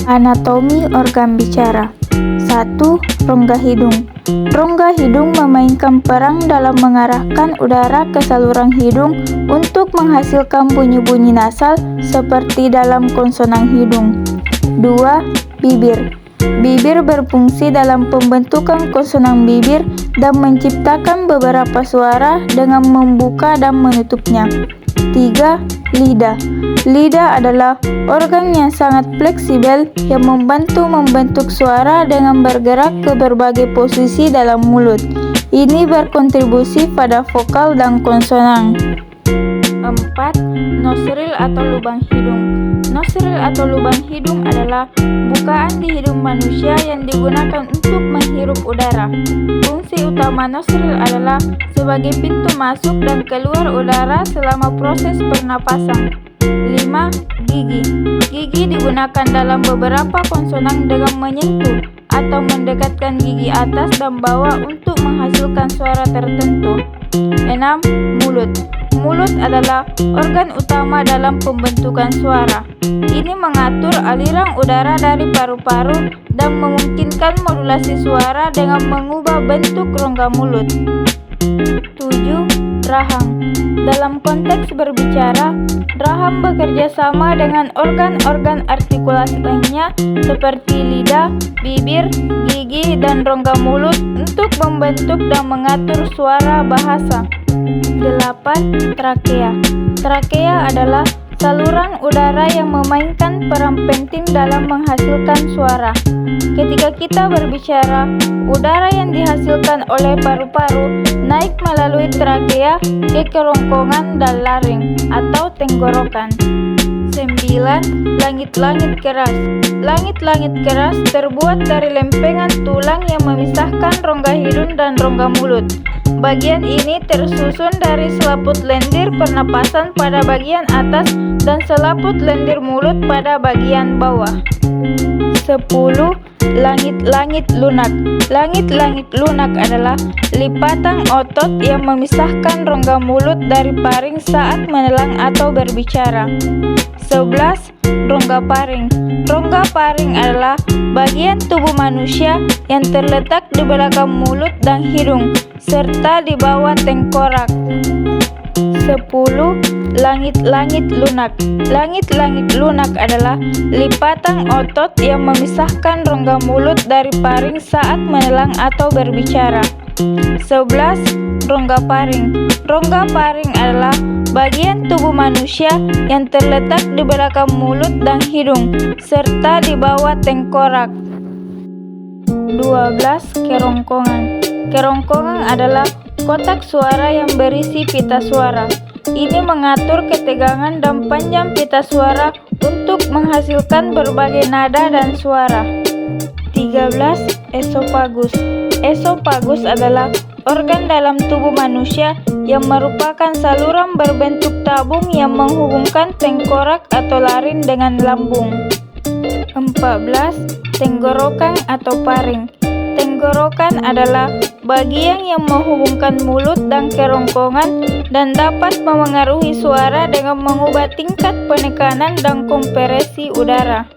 Anatomi organ bicara. 1. Rongga hidung. Rongga hidung memainkan peran dalam mengarahkan udara ke saluran hidung untuk menghasilkan bunyi-bunyi nasal seperti dalam konsonan hidung. 2. Bibir. Bibir berfungsi dalam pembentukan konsonan bibir dan menciptakan beberapa suara dengan membuka dan menutupnya. 3. Lidah. Lidah adalah organ yang sangat fleksibel yang membantu membentuk suara dengan bergerak ke berbagai posisi dalam mulut. Ini berkontribusi pada vokal dan konsonan. 4. Nosril atau lubang hidung. Nosril atau lubang hidung adalah bukaan di hidung manusia yang digunakan untuk menghirup udara. Fungsi utama nosril adalah sebagai pintu masuk dan keluar udara selama proses pernapasan. 5. Gigi. Gigi digunakan dalam beberapa konsonan dengan menyentuh atau mendekatkan gigi atas dan bawah untuk menghasilkan suara tertentu. 6. Mulut. Mulut adalah organ utama dalam pembentukan suara. Ini mengatur aliran udara dari paru-paru dan memungkinkan modulasi suara dengan mengubah bentuk rongga mulut. 7. Rahang. Dalam konteks berbicara, rahang bekerja sama dengan organ-organ artikulasi lainnya seperti lidah, bibir, gigi, dan rongga mulut untuk membentuk dan mengatur suara bahasa. 8. Trakea. Trakea adalah saluran udara yang memainkan peran penting dalam menghasilkan suara. Ketika kita berbicara, udara yang dihasilkan oleh paru-paru naik melalui trakea ke kerongkongan dan laring atau tenggorokan. 9. Langit-langit keras. Langit-langit keras terbuat dari lempengan tulang yang memisahkan rongga hidung dan rongga mulut. Bagian ini tersusun dari selaput lendir pernapasan pada bagian atas dan selaput lendir mulut pada bagian bawah. 10. Langit-langit lunak. Langit-langit lunak adalah lipatan otot yang memisahkan rongga mulut dari paring saat menelan atau berbicara. 11. Rongga paring. Rongga paring adalah bagian tubuh manusia yang terletak di belakang mulut dan hidung, serta di bawah tengkorak. 10. Langit-langit lunak. Langit-langit lunak adalah lipatan otot yang memisahkan rongga mulut dari paring saat menelan atau berbicara. 11. Rongga paring. Rongga paring adalah bagian tubuh manusia yang terletak di belakang mulut dan hidung, serta di bawah tengkorak. 12. Kerongkongan. Kerongkongan adalah kotak suara yang berisi pita suara. Ini mengatur ketegangan dan panjang pita suara untuk menghasilkan berbagai nada dan suara. 13. Esofagus. Esofagus adalah organ dalam tubuh manusia yang merupakan saluran berbentuk tabung yang menghubungkan tengkorak atau laring dengan lambung. 14. Tenggorokan atau paring. Tenggorokan adalah bagian yang menghubungkan mulut dan kerongkongan dan dapat memengaruhi suara dengan mengubah tingkat penekanan dan kompresi udara.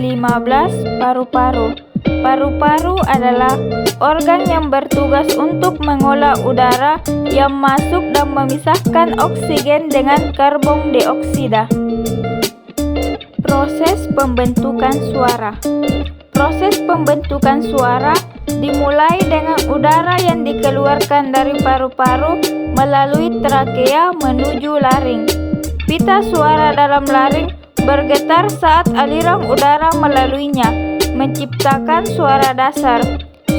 15. Paru-paru. Paru-paru adalah organ yang bertugas untuk mengolah udara yang masuk dan memisahkan oksigen dengan karbon dioksida. Proses pembentukan suara. Proses pembentukan suara dimulai dengan udara yang dikeluarkan dari paru-paru melalui trakea menuju laring. Pita suara dalam laring bergetar saat aliran udara melaluinya, menciptakan suara dasar.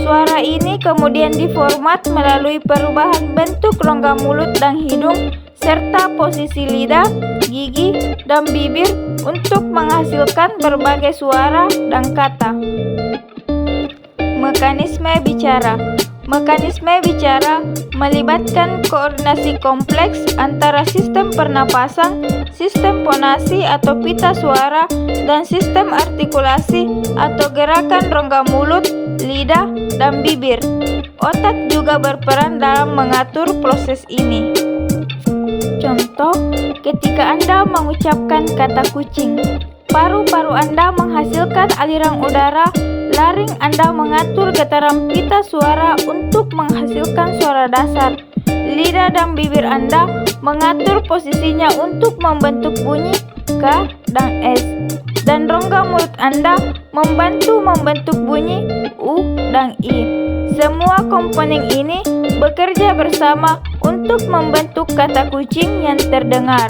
Suara ini kemudian diformat melalui perubahan bentuk rongga mulut dan hidung, serta posisi lidah, gigi, dan bibir untuk menghasilkan berbagai suara dan kata. Mekanisme bicara. Mekanisme bicara melibatkan koordinasi kompleks antara sistem pernapasan, sistem fonasi atau pita suara, dan sistem artikulasi atau gerakan rongga mulut, lidah, dan bibir. Otak juga berperan dalam mengatur proses ini. Contoh, ketika Anda mengucapkan kata kucing. Paru-paru Anda menghasilkan aliran udara, laring Anda mengatur getaran pita suara untuk menghasilkan suara dasar. Lidah dan bibir Anda mengatur posisinya untuk membentuk bunyi K dan S. Dan rongga mulut Anda membantu membentuk bunyi U dan I. Semua komponen ini bekerja bersama untuk membentuk kata kucing yang terdengar.